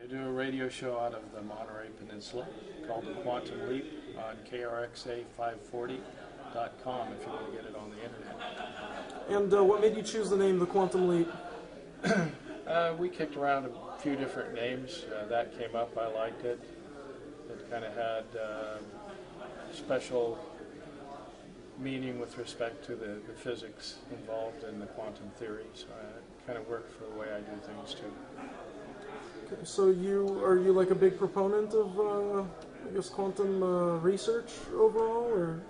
I do a radio show out of the Monterey Peninsula called The Quantum Leap on KRXA540.com if you want to get it on the internet. And what made you choose the name The Quantum Leap? We kicked around a few different names. That came up. I liked it. It kind of had special meaning with respect to the physics involved in the quantum theory. So it kind of worked for the way I do things too. Okay, so are you like a big proponent of I guess quantum research overall, or?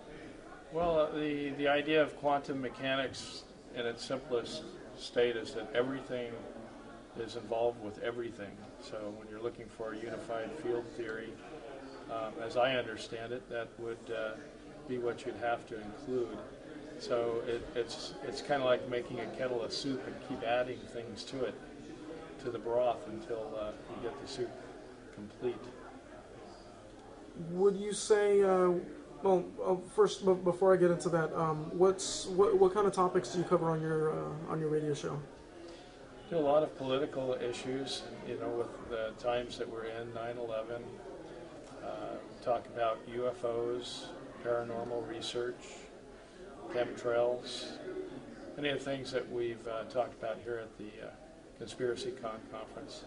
Well, the idea of quantum mechanics in its simplest state is that everything is involved with everything. So when you're looking for a unified field theory, as I understand it, that would be what you'd have to include. So it's kind of like making a kettle of soup and keep adding things to it, to the broth, until you get the soup complete. Would you say, first, before I get into that, what kind of topics do you cover on your radio show? Do a lot of political issues, with the times that we're in, 9/11. Talk about UFOs, paranormal research, chemtrails, any of the things that we've talked about here at the Conspiracy Con conference.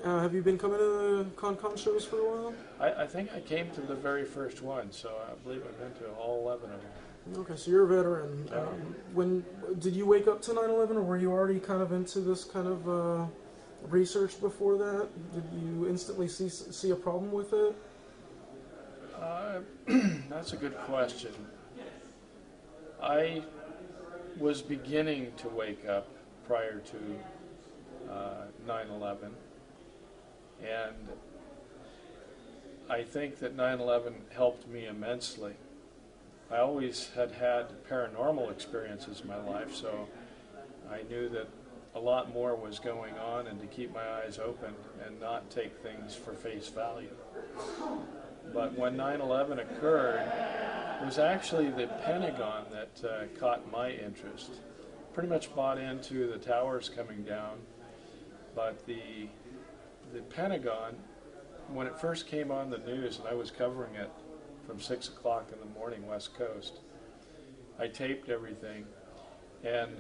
Have you been coming to the con shows for a while? I think I came to the very first one, so I believe I've been to all 11 of them. Okay, so you're a veteran. When did you wake up to 9/11, or were you already kind of into this kind of research before that? Did you instantly see a problem with it? That's a good question. I was beginning to wake up prior to 9/11, and I think that 9/11 helped me immensely. I always had paranormal experiences in my life, so I knew that a lot more was going on, and to keep my eyes open and not take things for face value. But when 9/11 occurred, it was actually the Pentagon that caught my interest. Pretty much bought into the towers coming down, but the Pentagon, when it first came on the news, and I was covering it from 6 o'clock in the morning, West Coast, I taped everything, and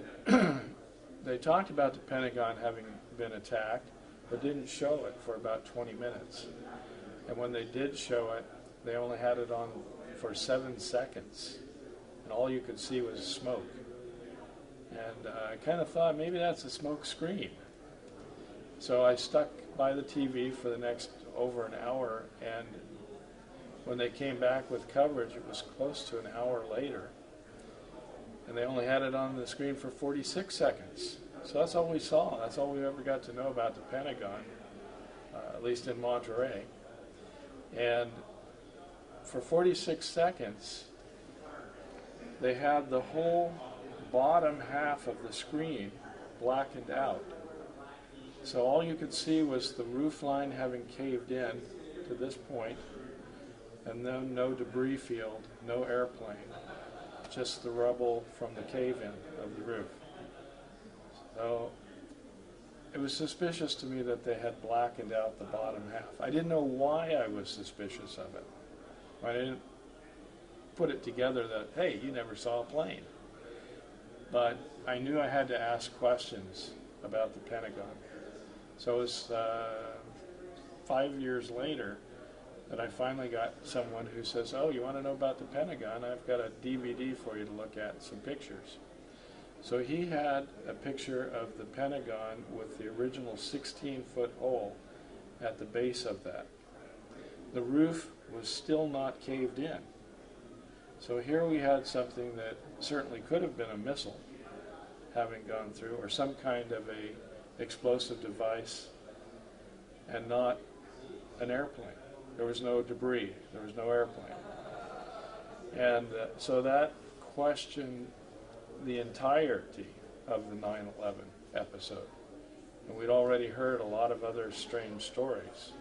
they talked about the Pentagon having been attacked, but didn't show it for about 20 minutes. And when they did show it, they only had it on for 7 seconds, and all you could see was smoke. And I kind of thought maybe that's a smoke screen. So I stuck by the TV for the next over an hour, and when they came back with coverage, it was close to an hour later. And they only had it on the screen for 46 seconds. So that's all we saw. That's all we ever got to know about the Pentagon, at least in Monterey. And for 46 seconds, they had the whole bottom half of the screen blackened out. So all you could see was the roof line having caved in to this point, and then no debris field, no airplane, just the rubble from the cave-in of the roof. So it was suspicious to me that they had blackened out the bottom half. I didn't know why I was suspicious of it. I didn't put it together that, hey, you never saw a plane. But I knew I had to ask questions about the Pentagon. So it was 5 years later that I finally got someone who says, oh, you want to know about the Pentagon? I've got a DVD for you to look at, some pictures. So he had a picture of the Pentagon with the original 16-foot hole at the base of that. The roof was still not caved in. So here we had something that certainly could have been a missile having gone through, or some kind of a explosive device, and not an airplane. There was no debris. There was no airplane. And so that questioned the entirety of the 9/11 episode. And we'd already heard a lot of other strange stories.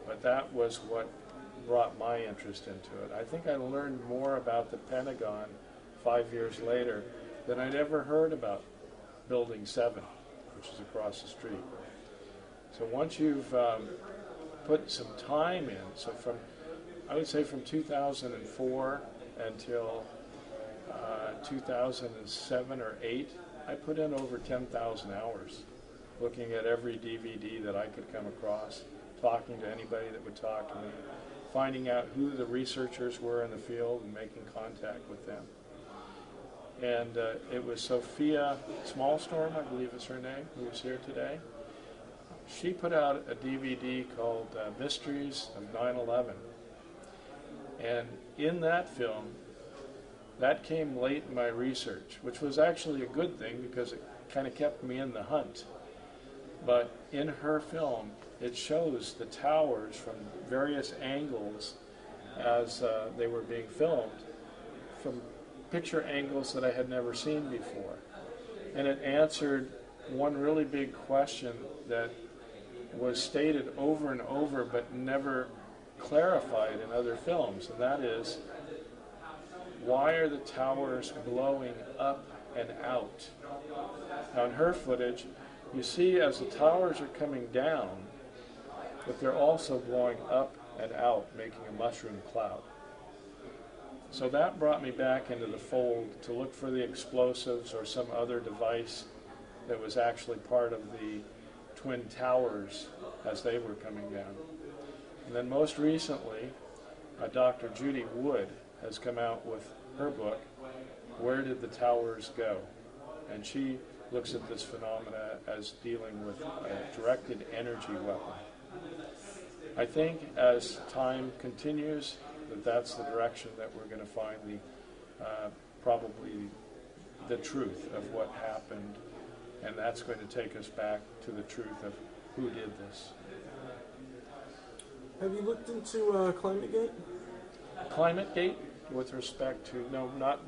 But that was what brought my interest into it. I think I learned more about the Pentagon 5 years later than I'd ever heard about Building 7, which is across the street. So once you've put some time in, so I would say from 2004 until 2007 or 8, I put in over 10,000 hours looking at every DVD that I could come across, talking to anybody that would talk to me, finding out who the researchers were in the field and making contact with them. And it was Sophia Smallstorm, I believe is her name, who is here today. She put out a DVD called Mysteries of 9/11. And in that film, that came late in my research, which was actually a good thing because it kind of kept me in the hunt. But in her film, it shows the towers from various angles as they were being filmed, from picture angles that I had never seen before. And it answered one really big question that was stated over and over but never clarified in other films, and that is, why are the towers blowing up and out? Now in her footage, you see as the towers are coming down, but they're also blowing up and out, making a mushroom cloud. So that brought me back into the fold to look for the explosives or some other device that was actually part of the Twin Towers as they were coming down. And then most recently, Dr. Judy Wood has come out with her book, Where Did the Towers Go? And she looks at this phenomena as dealing with a directed energy weapon. I think as time continues, that's the direction that we're going to find probably the truth of what happened, and that's going to take us back to the truth of who did this. Have you looked into ClimateGate? ClimateGate, with respect to, no, not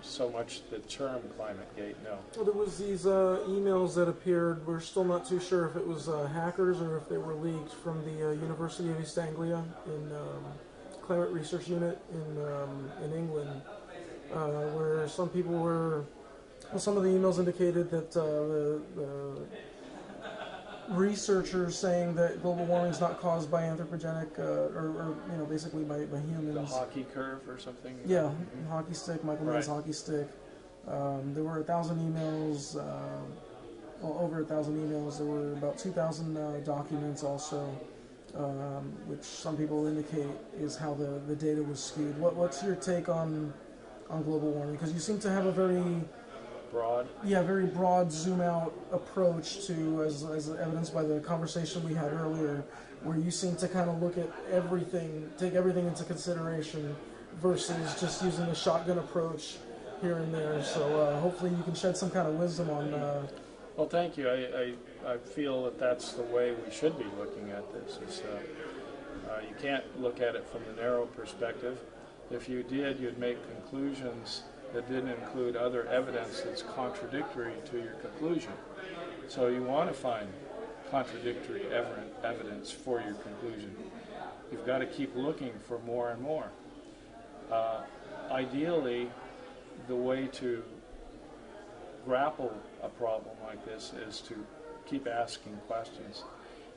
so much the term ClimateGate, no. Well, there was these emails that appeared. We're still not too sure if it was hackers or if they were leaked from the University of East Anglia in Climate Research Unit in England, where some people were. Well, some of the emails indicated that the researchers saying that global warming is not caused by anthropogenic, or basically by humans. The hockey curve or something? Yeah, hockey stick, Michael Mann's hockey stick. There were 1,000 emails, over 1,000 emails. There were about 2,000 documents also, which some people indicate is how the data was skewed. What's your take on global warming? Because you seem to have a very very broad zoom-out approach to, as evidenced by the conversation we had earlier, where you seem to kind of look at everything, take everything into consideration, versus just using a shotgun approach here and there. So hopefully you can shed some kind of wisdom on. Well, thank you. I feel that that's the way we should be looking at this. You can't look at it from the narrow perspective. If you did, you'd make conclusions that didn't include other evidence that's contradictory to your conclusion. So you want to find contradictory evidence for your conclusion. You've got to keep looking for more and more. Ideally, the way to grapple a problem like this is to keep asking questions,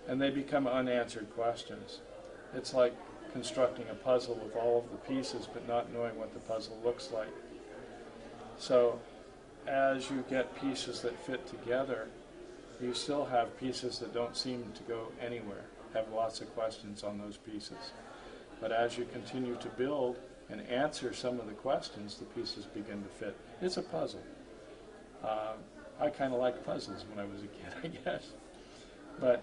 and they become unanswered questions. It's like constructing a puzzle with all of the pieces but not knowing what the puzzle looks like. So as you get pieces that fit together, you still have pieces that don't seem to go anywhere, have lots of questions on those pieces. But as you continue to build and answer some of the questions, the pieces begin to fit. It's a puzzle. I kind of liked puzzles when I was a kid, I guess. But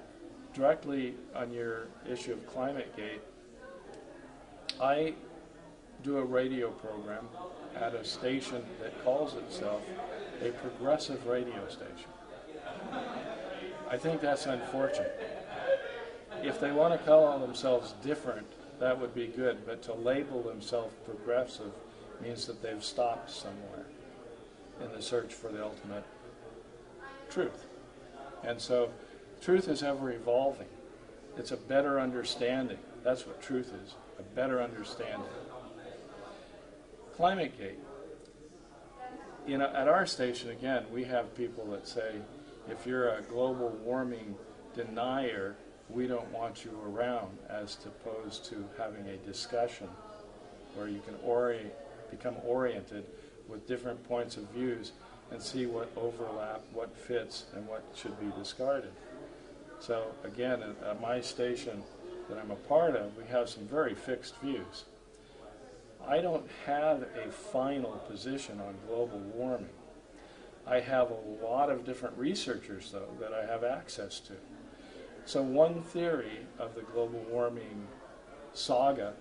directly on your issue of ClimateGate, I do a radio program at a station that calls itself a progressive radio station. I think that's unfortunate. If they want to call themselves different, that would be good, but to label themselves progressive means that they've stopped somewhere in the search for the ultimate truth. And so truth is ever evolving. It's a better understanding. That's what truth is, a better understanding. ClimateGate. At our station, again, we have people that say, if you're a global warming denier, we don't want you around, as opposed to having a discussion where you can become oriented with different points of views and see what overlap, what fits, and what should be discarded. So again, at my station that I'm a part of, we have some very fixed views. I don't have a final position on global warming. I have a lot of different researchers, though, that I have access to. So one theory of the global warming saga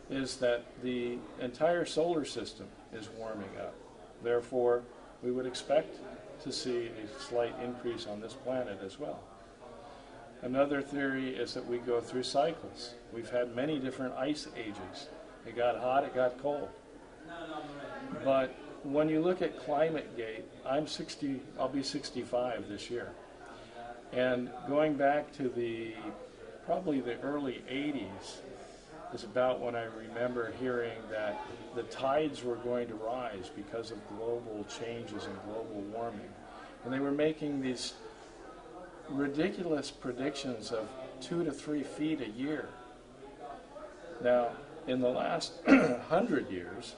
is that the entire solar system is warming up. Therefore, we would expect to see a slight increase on this planet as well. Another theory is that we go through cycles. We've had many different ice ages. It got hot, it got cold. But when you look at ClimateGate, I'll be 65 this year. And going back to probably the early 80s is about when I remember hearing that the tides were going to rise because of global changes and global warming. And they were making these ridiculous predictions of 2 to 3 feet a year. Now, in the last 100 years,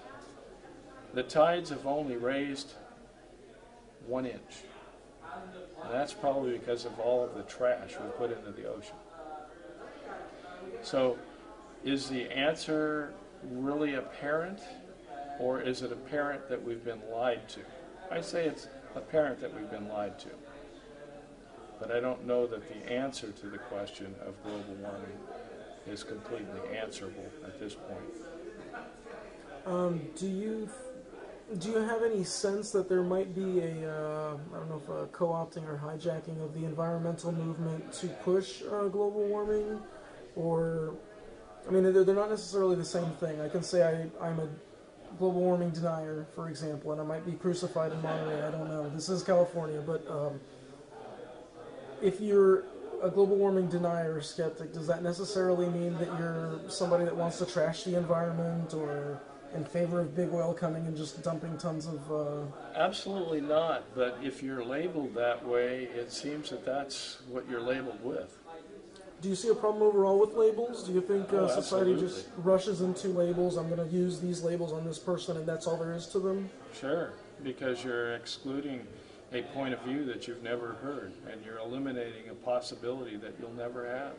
the tides have only raised 1 inch. And that's probably because of all of the trash we put into the ocean. So, is the answer really apparent, or is it apparent that we've been lied to? I say it's apparent that we've been lied to. But I don't know that the answer to the question of global warming is completely answerable at this point. Do you have any sense that there might be I don't know if co-opting or hijacking of the environmental movement to push global warming? Or, I mean, they're not necessarily the same thing. I can say I'm a global warming denier, for example, and I might be crucified in Monterey. I don't know. This is California, but if you're a global warming denier or skeptic, does that necessarily mean that you're somebody that wants to trash the environment, or in favor of big oil coming and just dumping tons of... Absolutely not, but if you're labeled that way, it seems that that's what you're labeled with. Do you see a problem overall with labels? Do you think society absolutely. just rushes into labels? I'm going to use these labels on this person and that's all there is to them? Sure, because you're excluding a point of view that you've never heard, and you're eliminating a possibility that you'll never have.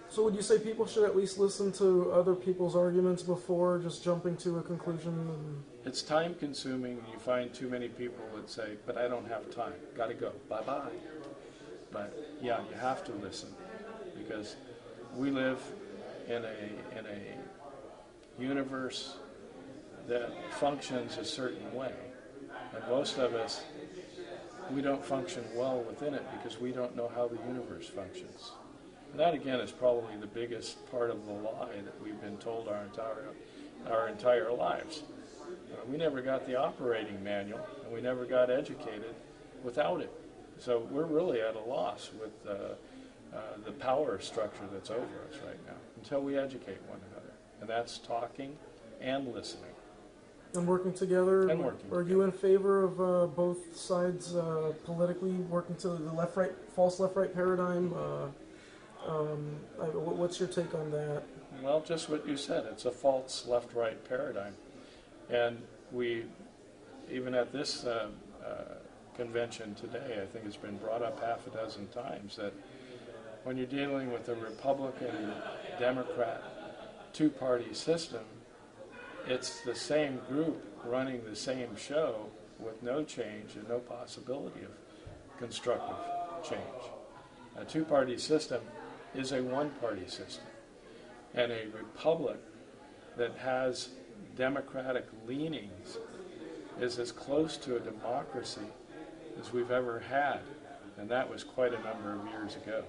So would you say people should at least listen to other people's arguments before just jumping to a conclusion? It's time consuming, and you find too many people that say, but I don't have time, gotta go, bye-bye. But yeah, you have to listen, because we live in a universe that functions a certain way. And most of us, we don't function well within it because we don't know how the universe functions. And that, again, is probably the biggest part of the lie that we've been told our entire lives. We never got the operating manual, and we never got educated without it. So we're really at a loss with the power structure that's over us right now, until we educate one another. And that's talking and listening. And working together? And working Are you in favor of both sides politically working to the left-right, false left-right paradigm? What's your take on that? Well, just what you said. It's a false left-right paradigm. And we, even at this convention today, I think it's been brought up half a dozen times, that when you're dealing with a Republican-Democrat two-party system, it's the same group running the same show with no change and no possibility of constructive change. A two-party system is a one-party system. And a republic that has democratic leanings is as close to a democracy as we've ever had. And that was quite a number of years ago.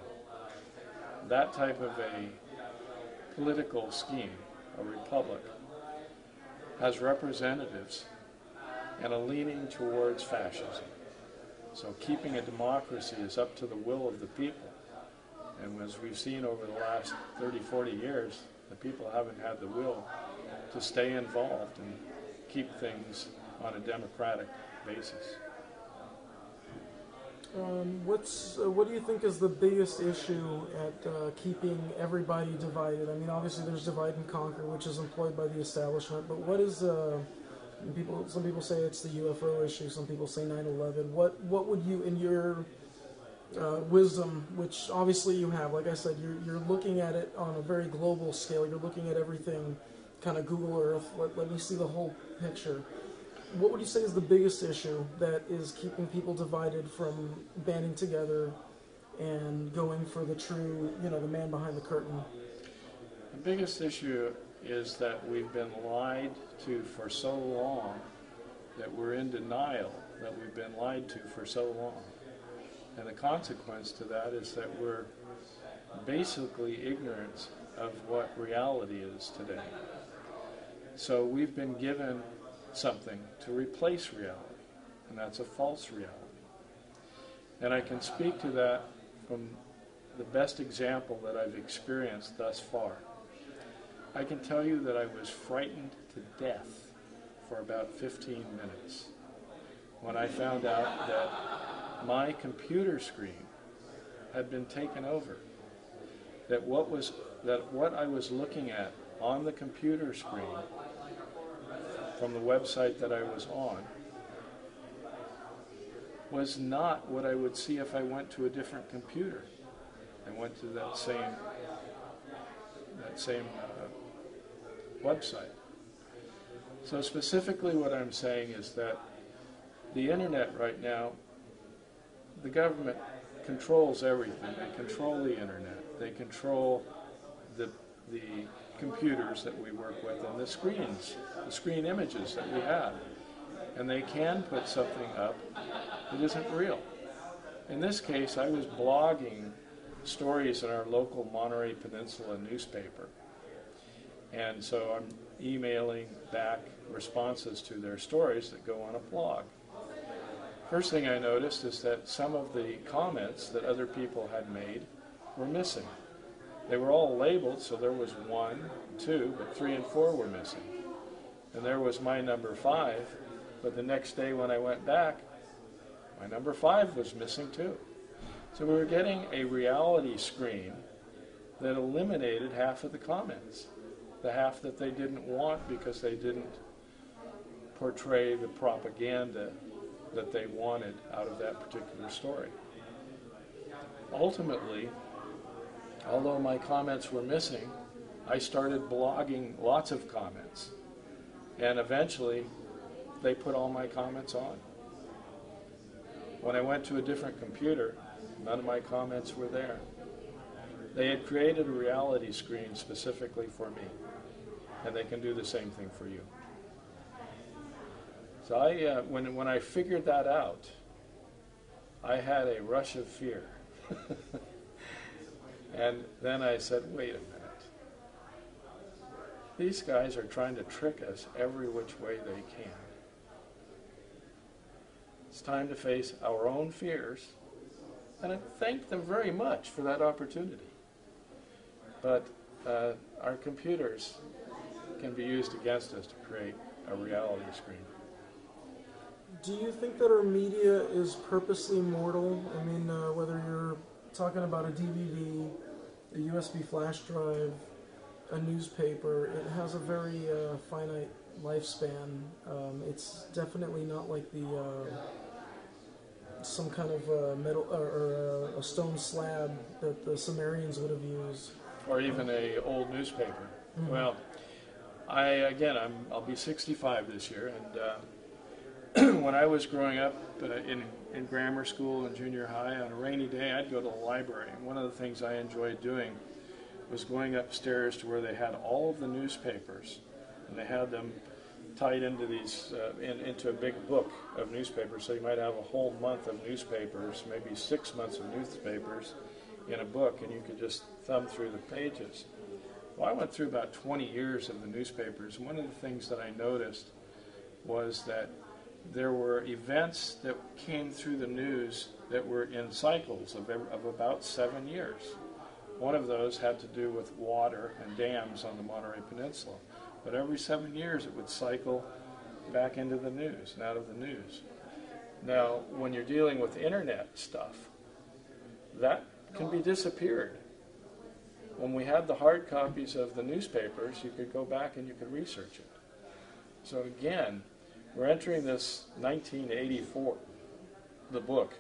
That type of a political scheme, a republic, has representatives and a leaning towards fascism. So keeping a democracy is up to the will of the people. And as we've seen over the last 30, 40 years, the people haven't had the will to stay involved and keep things on a democratic basis. What do you think is the biggest issue at keeping everybody divided? I mean, obviously there's divide and conquer, which is employed by the establishment. But what is people? Some people say it's the UFO issue. Some people say 9/11. What would you, in your wisdom, which obviously you have, like I said, you're looking at it on a very global scale. You're looking at everything, kind of Google Earth. Let me see the whole picture. What would you say is the biggest issue that is keeping people divided from banding together and going for the true, the man behind the curtain? The biggest issue is that we've been lied to for so long that we're in denial that we've been lied to for so long. And the consequence to that is that we're basically ignorant of what reality is today. So we've been given something to replace reality, and that's a false reality. And I can speak to that from the best example that I've experienced thus far. I can tell you that I was frightened to death for about 15 minutes when I found out that my computer screen had been taken over. That what I was looking at on the computer screen from the website that I was on was not what I would see if I went to a different computer and went to that same website. So specifically what I'm saying is that the internet right now, the government controls everything. They control the internet. They control the computers that we work with and the screen images that we have. And they can put something up that isn't real. In this case, I was blogging stories in our local Monterey Peninsula newspaper. And so I'm emailing back responses to their stories that go on a blog. First thing I noticed is that some of the comments that other people had made were missing. They were all labeled, so there was 1, 2, but 3 and 4 were missing. And there was my number 5, but the next day when I went back, my number 5 was missing too. So we were getting a reality screen that eliminated half of the comments, the half that they didn't want because they didn't portray the propaganda that they wanted out of that particular story. Ultimately, although my comments were missing, I started blogging lots of comments. And eventually, they put all my comments on. When I went to a different computer, none of my comments were there. They had created a reality screen specifically for me, and they can do the same thing for you. So when I figured that out, I had a rush of fear. And then I said, wait a minute. These guys are trying to trick us every which way they can. It's time to face our own fears, and I thank them very much for that opportunity. But our computers can be used against us to create a reality screen. Do you think that our media is purposely mortal? I mean, whether you're talking about a DVD, a USB flash drive, a newspaper, it has a very finite lifespan. It's definitely not like some kind of metal or a stone slab that the Sumerians would have used, or even a old newspaper. Mm-hmm. Well, I'll be 65 this year, and when I was growing up in grammar school and junior high, on a rainy day, I'd go to the library. And one of the things I enjoyed doing was going upstairs to where they had all of the newspapers, and they had them tied into these into a big book of newspapers. So you might have a whole month of newspapers, maybe 6 months of newspapers in a book, and you could just thumb through the pages. Well, I went through about 20 years of the newspapers. One of the things that I noticed was that there were events that came through the news that were in cycles of about 7 years. One of those had to do with water and dams on the Monterey Peninsula. But every 7 years it would cycle back into the news and out of the news. Now, when you're dealing with internet stuff, that can be disappeared. When we had the hard copies of the newspapers, you could go back and you could research it. So again, we're entering this 1984, the book,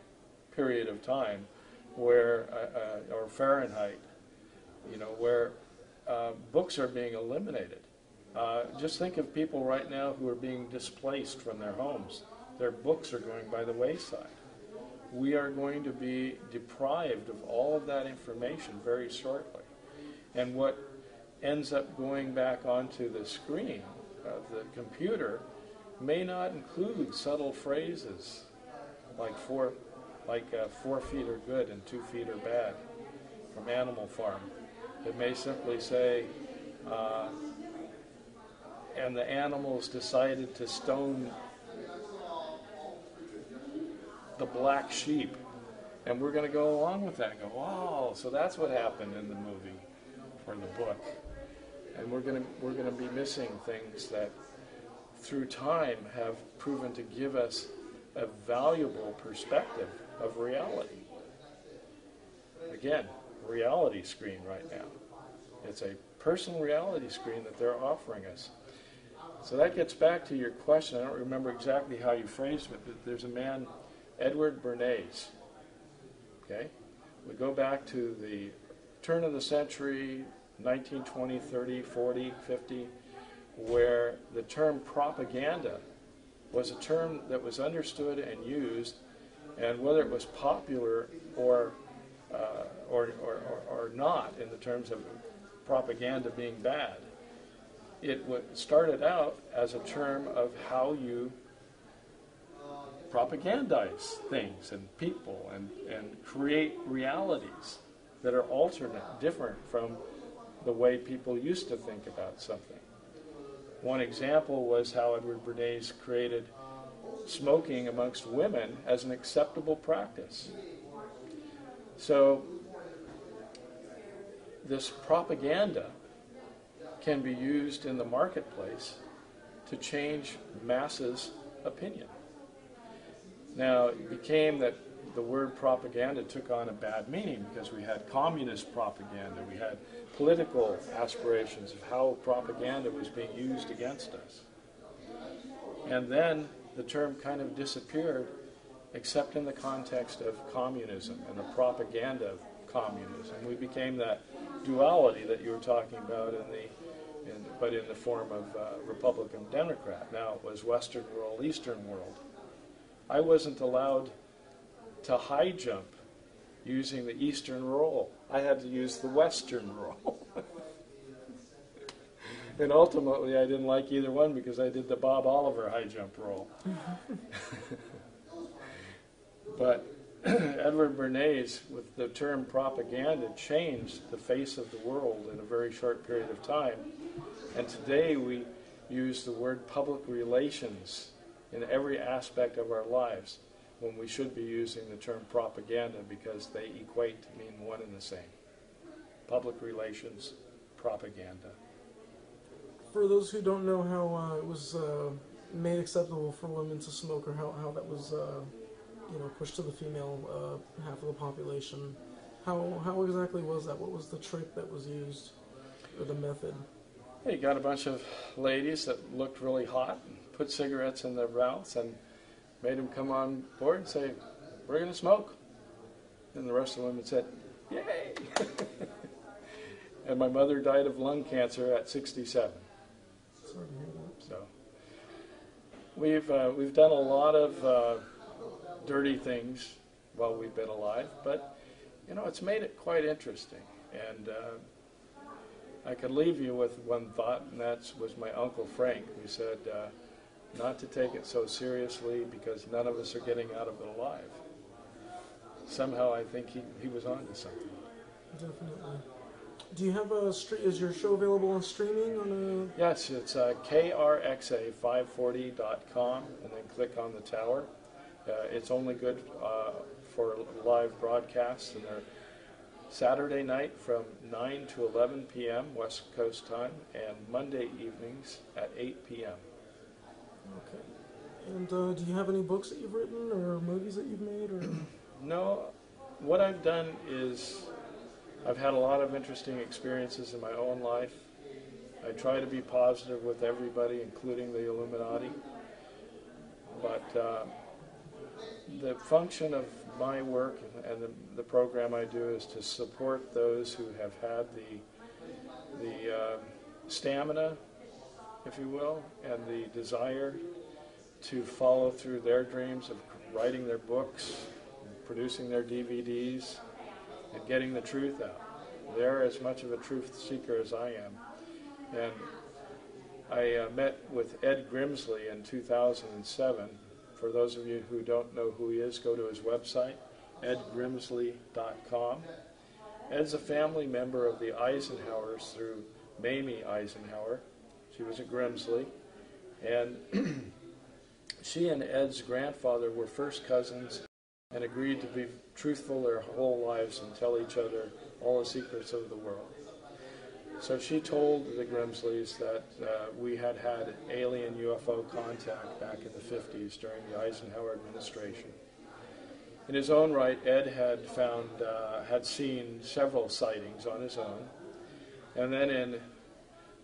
period of time, where, or Fahrenheit, where books are being eliminated. Just think of people right now who are being displaced from their homes. Their books are going by the wayside. We are going to be deprived of all of that information very shortly. And what ends up going back onto the screen of the computer may not include subtle phrases like 4 feet are good and 2 feet are bad from Animal Farm. It may simply say, and the animals decided to stone the black sheep. And we're going to go along with that and go, wow, so that's what happened in the movie or the book. And we're going to be missing things that through time have proven to give us a valuable perspective of reality. Again, reality screen right now. It's a personal reality screen that they're offering us. So that gets back to your question. I don't remember exactly how you phrased it, but there's a man, Edward Bernays. Okay? We go back to the turn of the century, 1920, 30, 40, 50, where the term propaganda was a term that was understood and used, and whether it was popular or not in the terms of propaganda being bad, it started out as a term of how you propagandize things and people and create realities that are alternate, different from the way people used to think about something. One example was how Edward Bernays created smoking amongst women as an acceptable practice. So this propaganda can be used in the marketplace to change masses' opinion. Now, it became that the word propaganda took on a bad meaning because we had communist propaganda, we had political aspirations of how propaganda was being used against us. And then the term kind of disappeared, except in the context of communism and the propaganda of communism. We became that duality that you were talking about but in the form of Republican Democrat. Now it was Western world, Eastern world. I wasn't allowed to high jump using the Eastern roll. I had to use the Western roll. And ultimately I didn't like either one because I did the Bob Oliver high jump roll. But Edward Bernays, with the term propaganda, changed the face of the world in a very short period of time. And today we use the word public relations in every aspect of our lives when we should be using the term propaganda because they equate to mean one and the same. Public relations, propaganda. For those who don't know how it was made acceptable for women to smoke, or how that was pushed to the female half of the population, how exactly was that? What was the trick that was used, or the method? You got a bunch of ladies that looked really hot and put cigarettes in their mouths and made them come on board and say, "We're going to smoke." And the rest of the women said, "Yay!" And my mother died of lung cancer at 67. Sorry to hear that. So we've done a lot of dirty things while we've been alive, but it's made it quite interesting. And I could leave you with one thought, and that was my Uncle Frank, who said not to take it so seriously because none of us are getting out of it alive. Somehow I think he was on to something. Definitely. Do you have is your show available on streaming? Yes, it's krxa540.com, and then click on the tower. It's only good for live broadcasts, and they're Saturday night from 9 to 11 p.m. West Coast time, and Monday evenings at 8 p.m. Okay. And do you have any books that you've written or movies that you've made? Or No, what I've done is I've had a lot of interesting experiences in my own life. I try to be positive with everybody, including the Illuminati. But the function of my work and the program I do is to support those who have had the stamina, if you will, and the desire to follow through their dreams of writing their books, producing their DVDs, and getting the truth out. They're as much of a truth seeker as I am. And I met with Ed Grimsley in 2007. For those of you who don't know who he is, go to his website, edgrimsley.com. Ed's a family member of the Eisenhowers through Mamie Eisenhower. She was a Grimsley. And she and Ed's grandfather were first cousins and agreed to be truthful their whole lives and tell each other all the secrets of the world. So she told the Grimsleys that we had had alien UFO contact back in the 50s during the Eisenhower administration. In his own right, Ed had seen several sightings on his own. And then in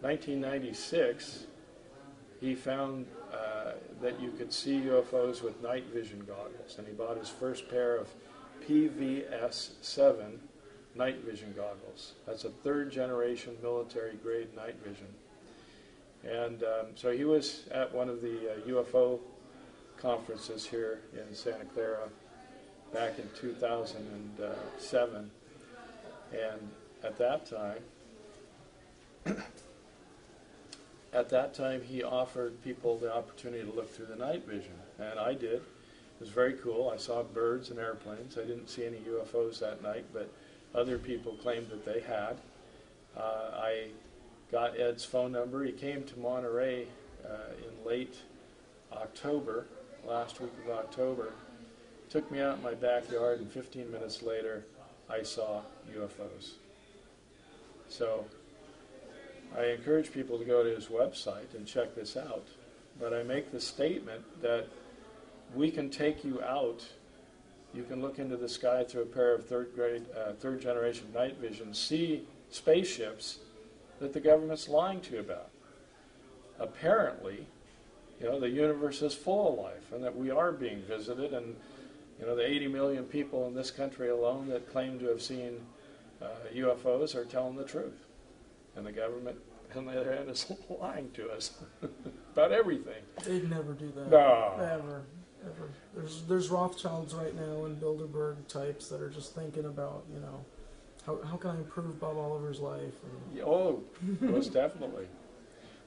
1996, he found that you could see UFOs with night vision goggles, and he bought his first pair of PVS-7 night vision goggles. That's a third-generation military-grade night vision. And so he was at one of the UFO conferences here in Santa Clara back in 2007, and at that time he offered people the opportunity to look through the night vision, and I did. It was very cool. I saw birds and airplanes. I didn't see any UFOs that night, but other people claimed that they had. I got Ed's phone number. He came to Monterey in late October, last week of October, took me out in my backyard, and 15 minutes later, I saw UFOs. So I encourage people to go to his website and check this out. But I make the statement that we can take you out. You can look into the sky through a pair of third generation night vision, see spaceships that the government's lying to you about. Apparently, the universe is full of life, and that we are being visited, and the 80 million people in this country alone that claim to have seen UFOs are telling the truth. And the government, on the other hand, is lying to us about everything. They'd never do that. No. Ever. There's Rothschilds right now and Bilderberg types that are just thinking about, how can I improve Bob Oliver's life? And Oh, most definitely.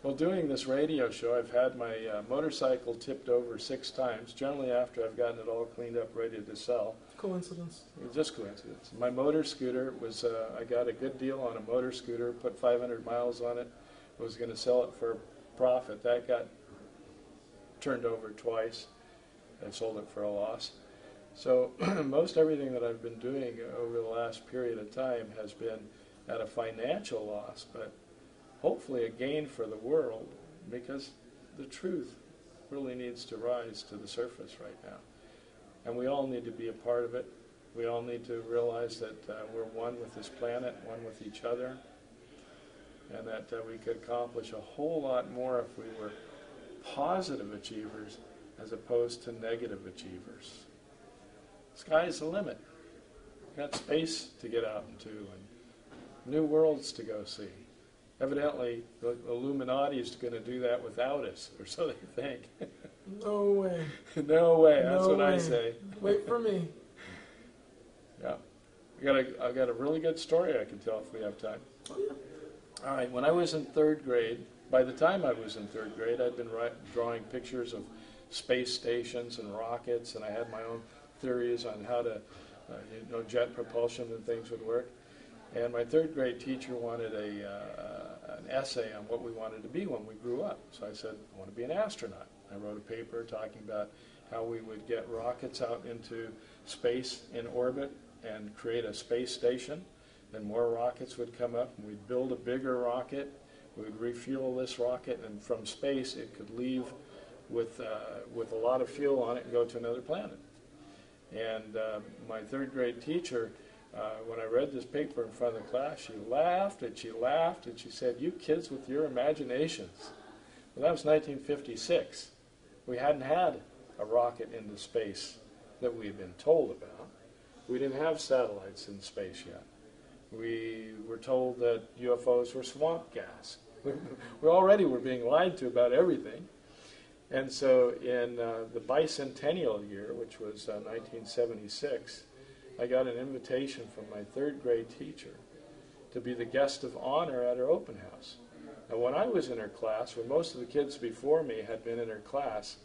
Well, doing this radio show, I've had my motorcycle tipped over 6 times, generally after I've gotten it all cleaned up, ready to sell. Coincidence. Just coincidence. My motor scooter was, I got a good deal on a motor scooter, put 500 miles on it, was going to sell it for a profit. That got turned over twice. I sold it for a loss. So most everything that I've been doing over the last period of time has been at a financial loss, but hopefully a gain for the world, because the truth really needs to rise to the surface right now. And we all need to be a part of it. We all need to realize that we're one with this planet, one with each other, and that we could accomplish a whole lot more if we were positive achievers as opposed to negative achievers. Sky's the limit. We've got space to get out into and new worlds to go see. Evidently, the Illuminati is going to do that without us, or so they think. No way. No way. That's No what I way. say. Wait for me. Yeah. I've got a really good story I can tell if we have time. Oh, yeah. All right. When I was in 3rd grade, by the time I was in 3rd grade, I'd been drawing pictures of space stations and rockets, and I had my own theories on how to, jet propulsion and things would work. And my 3rd grade teacher wanted an essay on what we wanted to be when we grew up. So I said, I want to be an astronaut. I wrote a paper talking about how we would get rockets out into space in orbit and create a space station. Then more rockets would come up, and we'd build a bigger rocket. We would refuel this rocket, and from space it could leave with a lot of fuel on it and go to another planet. And my third grade teacher, when I read this paper in front of the class, she laughed and she laughed and she said, "You kids with your imaginations." Well, that was 1956. We hadn't had a rocket into space that we had been told about. We didn't have satellites in space yet. We were told that UFOs were swamp gas. We already were being lied to about everything. And so in the bicentennial year, which was 1976, I got an invitation from my third grade teacher to be the guest of honor at her open house. And when I was in her class, when most of the kids before me had been in her class,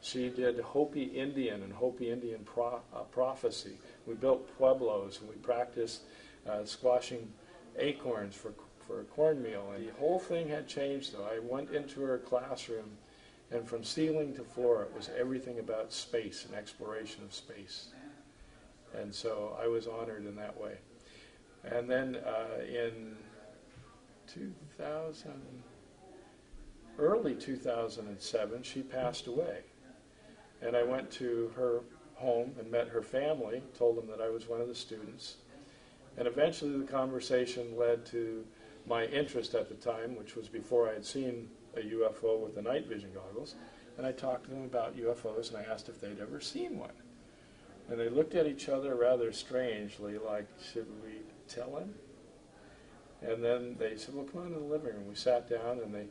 she did Hopi Indian and Hopi Indian prophecy. We built pueblos and we practiced squashing acorns for cornmeal. And the whole thing had changed, though. I went into her classroom, and from ceiling to floor, it was everything about space and exploration of space. And so I was honored in that way. And then in early 2007, she passed away. And I went to her home and met her family, told them that I was one of the students. And eventually the conversation led to my interest at the time, which was before I had seen a UFO with the night vision goggles. And I talked to them about UFOs and I asked if they'd ever seen one. And they looked at each other rather strangely, like, should we tell him? And then they said, well, come on in the living room. We sat down and they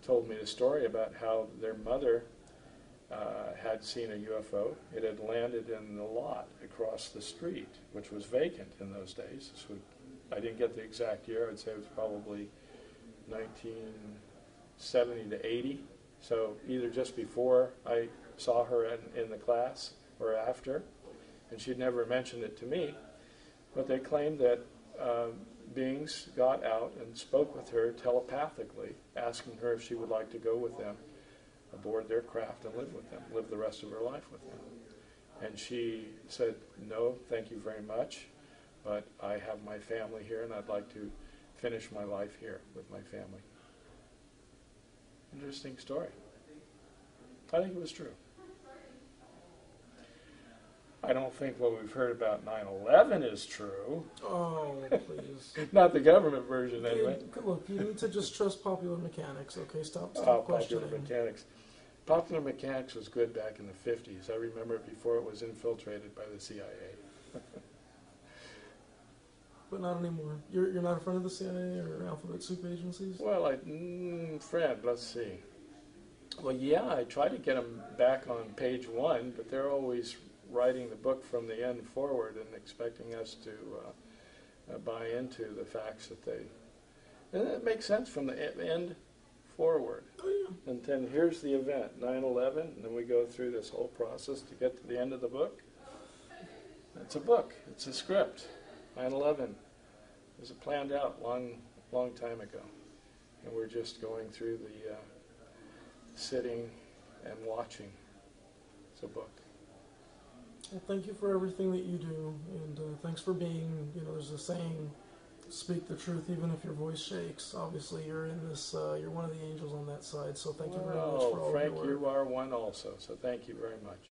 told me the story about how their mother had seen a UFO. It had landed in the lot across the street, which was vacant in those days. So I didn't get the exact year. I'd say it was probably 1970 to 80. So either just before I saw her in the class or after. And she'd never mentioned it to me. But they claimed that beings got out and spoke with her telepathically, asking her if she would like to go with them aboard their craft and live with them, live the rest of her life with them. And she said, no, thank you very much, but I have my family here and I'd like to finish my life here with my family. Interesting story. I think it was true. I don't think what we've heard about 9/11 is true. Oh, please. Not the government version, anyway. Look, you need to just trust popular mechanics, okay? Stop questioning. Popular mechanics. Popular mechanics was good back in the 50s. I remember it before it was infiltrated by the CIA. But not anymore. You're not a friend of the CIA or alphabet soup agencies? Well, friend, let's see. Well, yeah, I try to get them back on page 1, but they're always writing the book from the end forward and expecting us to buy into the facts that they... And it makes sense from the end forward. Oh, yeah. And then here's the event, 9/11, and then we go through this whole process to get to the end of the book. It's a book. It's a script. 9/11 was planned out long time ago. And we're just going through the sitting and watching. It's a book. Well, thank you for everything that you do, and thanks for being, there's a saying, speak the truth even if your voice shakes. Obviously, you're in this, you're one of the angels on that side, so thank you very much for all Frank, your work. you are one also, so thank you very much.